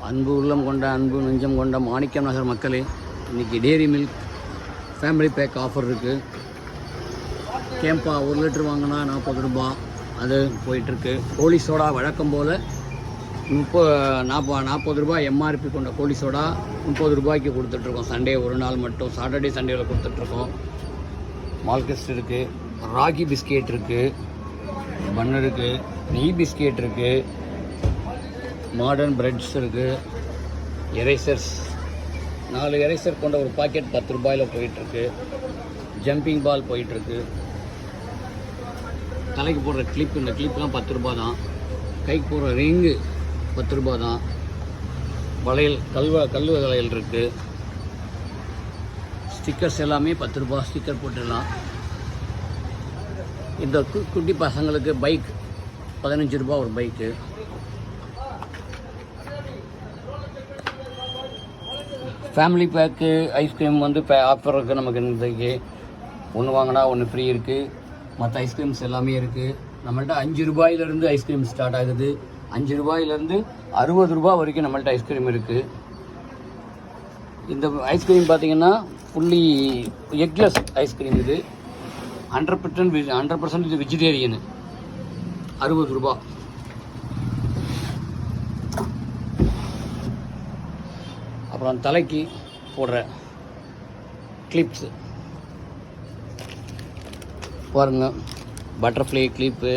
அன்பு உள்ளம் கொண்ட அன்பு நெஞ்சம் கொண்ட மாணிக்கம் நகர் மக்களே, இன்றைக்கி dairy milk family pack offer இருக்குது. கேம்பா 1 லிட்டர் வாங்கினா 40 ரூபா, அது போயிட்டுருக்கு. கோழி சோடா வழக்கம் போல் 40 ரூபா எம்ஆர்பி கொண்ட கோழி சோடா 30 ரூபாய்க்கு கொடுத்துட்ருக்கோம். சண்டே ஒரு நாள் மட்டும், சாட்டர்டே சண்டேவில் கொடுத்துட்ருக்கோம். மால்கஸ்ட் இருக்குது, ராகி பிஸ்கெட் இருக்குது, பன் இருக்குது, நெய் பிஸ்கெட் இருக்குது, மாடர்ன் பிரெட்ஸ் இருக்குது, எரேசர்ஸ் 4 எரேசர் கொண்ட ஒரு பாக்கெட் 10 ரூபாயில் போயிட்டுருக்கு. ஜம்பிங் பால் போயிட்டுருக்கு. தலைக்கு போடுற கிளிப், இந்த கிளிப்லாம் 10 ரூபா தான். கைக்கு போடுற ரிங்கு 10 ரூபா தான். வளையல் கல் வளையல் இருக்குது. ஸ்டிக்கர்ஸ் எல்லாமே 10 ரூபா ஸ்டிக்கர் போட்டுடலாம். இந்த குட்டி பசங்களுக்கு பைக் 15 ரூபா ஒரு பைக்கு. ஃபேமிலி பேக்கு ஐஸ்கிரீம் வந்து ஆஃபர் இருக்குது நமக்கு. இன்றைக்கு 1 வாங்கினா 1 ஃப்ரீ இருக்குது. மற்ற ஐஸ்கிரீம்ஸ் எல்லாமே இருக்குது. நம்மள்ட்ட 5 ரூபாயிலேருந்து ஐஸ்கிரீம் ஸ்டார்ட் ஆகுது. 5 ரூபாயிலேருந்து 60 ரூபா வரைக்கும் நம்மள்ட்ட ஐஸ்கிரீம் இருக்குது. இந்த ஐஸ்கிரீம் பார்த்திங்கன்னா ஃபுல்லி எக்லெஸ் ஐஸ்கிரீம். இது 100% இது வெஜிடேரியனு. 60 ரூபா. அப்புறம் தலைக்கு போடுற கிளிப்ஸு பாருங்கள், பட்டர்ஃப்ளை கிளிப்பு,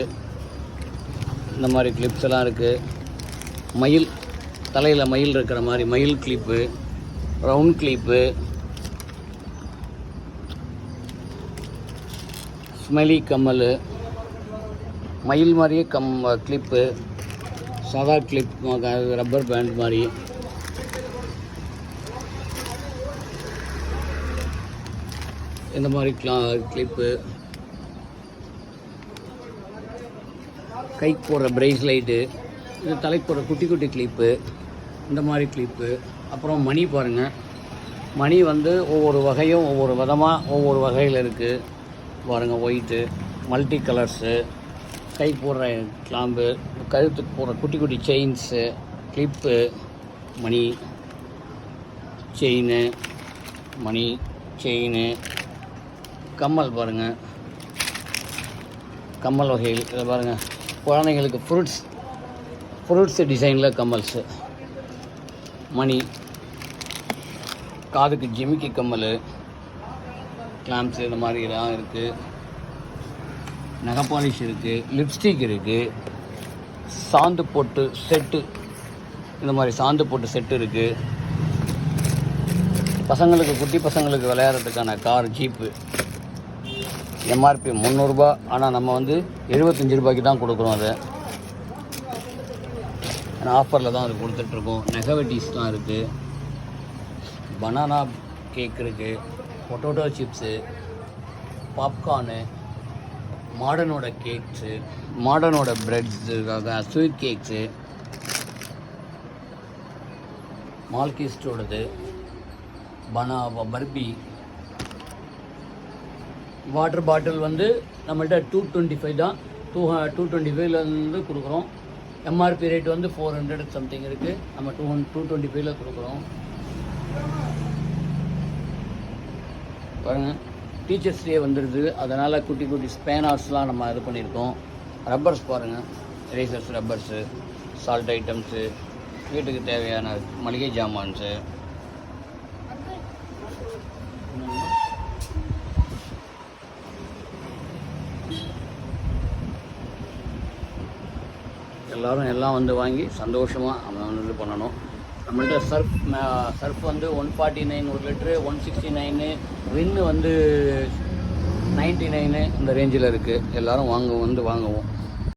இந்த மாதிரி கிளிப்ஸ் எல்லாம் இருக்குது. மயில், தலையில் மயில் இருக்கிற மாதிரி மயில் கிளிப்பு, ரவுண்ட் கிளிப்பு, ஸ்மெலி கம்மல், மயில் மாதிரியே கிளிப்பு, சாதா கிளிப், ரப்பர் பேண்ட் மாதிரி. இந்த மாதிரி கிளிப்பு, கைக்கு போடுற ப்ரேஸ்லைட்டு, இது தலைக்கு போடுற குட்டி குட்டி கிளிப்பு, இந்த மாதிரி கிளிப்பு. அப்புறம் மணி பாருங்கள், மணி வந்து ஒவ்வொரு வகையும் ஒவ்வொரு விதமாக ஒவ்வொரு வகையில் இருக்குது பாருங்கள். ஒயிட்டு, மல்டி கலர்ஸு, கைக்கு போடுற கிளாம்பு, கழுத்துக்கு போடுற குட்டி குட்டி செயின்ஸு, கிளிப்பு, மணி செயினு, மணி செயினு, கம்மல் பாருங்கள், கம்மல் வகைகள். இதை பாருங்கள், குழந்தைங்களுக்கு ஃப்ரூட்ஸு டிசைனில் கம்மல்ஸு, மணி, காதுக்கு ஜிமிக்கி கம்மல், கிளாம்ஸு, இந்த மாதிரி எல்லாம் இருக்குது. நகை பாலிஷ் இருக்குது, லிப்ஸ்டிக் இருக்குது, சாந்து போட்டு செட்டு, இந்த மாதிரி சாந்து போட்டு செட்டு இருக்குது. பசங்களுக்கு, குட்டி பசங்களுக்கு விளையாடுறதுக்கான கார், ஜீப்பு. எம்ஆர்பி 300 ரூபா, ஆனால் நம்ம வந்து 75 ரூபாய்க்கு தான் கொடுக்குறோம். அதை ஆஃபரில் தான் அது கொடுத்துட்ருக்கோம். நெகவெட்டிஸ்லாம் இருக்குது, பனானா கேக் இருக்குது, பொட்டோட்டோ சிப்ஸு, பாப்கார்னு, மாடர்னோட கேக்ஸு, மாடர்னோட ப்ரெட்ஸு, ஸ்வீட் கேக்ஸு, மால்கிஸ்டோடது, பர்பி. வாட்டர் பாட்டில் வந்து நம்மள்கிட்ட 225 தான். 225லேருந்து கொடுக்குறோம். எம்ஆர்பி ரேட் வந்து 400 சம்திங் இருக்குது. நம்ம 225ல் கொடுக்குறோம். பாருங்கள், டீச்சர்ஸ் டே வந்துடுது, அதனால் குட்டி குட்டி ஸ்பேனர்ஸ்லாம் நம்ம இது பண்ணியிருக்கோம். ரப்பர்ஸ் பாருங்கள், எரேசர்ஸ், ரப்பர்ஸு, சால்ட் ஐட்டம்ஸு, வீட்டுக்கு தேவையான மளிகை ஜாமான்ஸு. எல்லாம் வந்து வாங்கி சந்தோஷமாக அவன் இது பண்ணணும். நம்மள்ட்ட சர்ஃப் வந்து 149 1 லிட்ரு, 169, வின்னு வந்து 99 இந்த ரேஞ்சில் இருக்குது. எல்லோரும் வாங்குவோம்.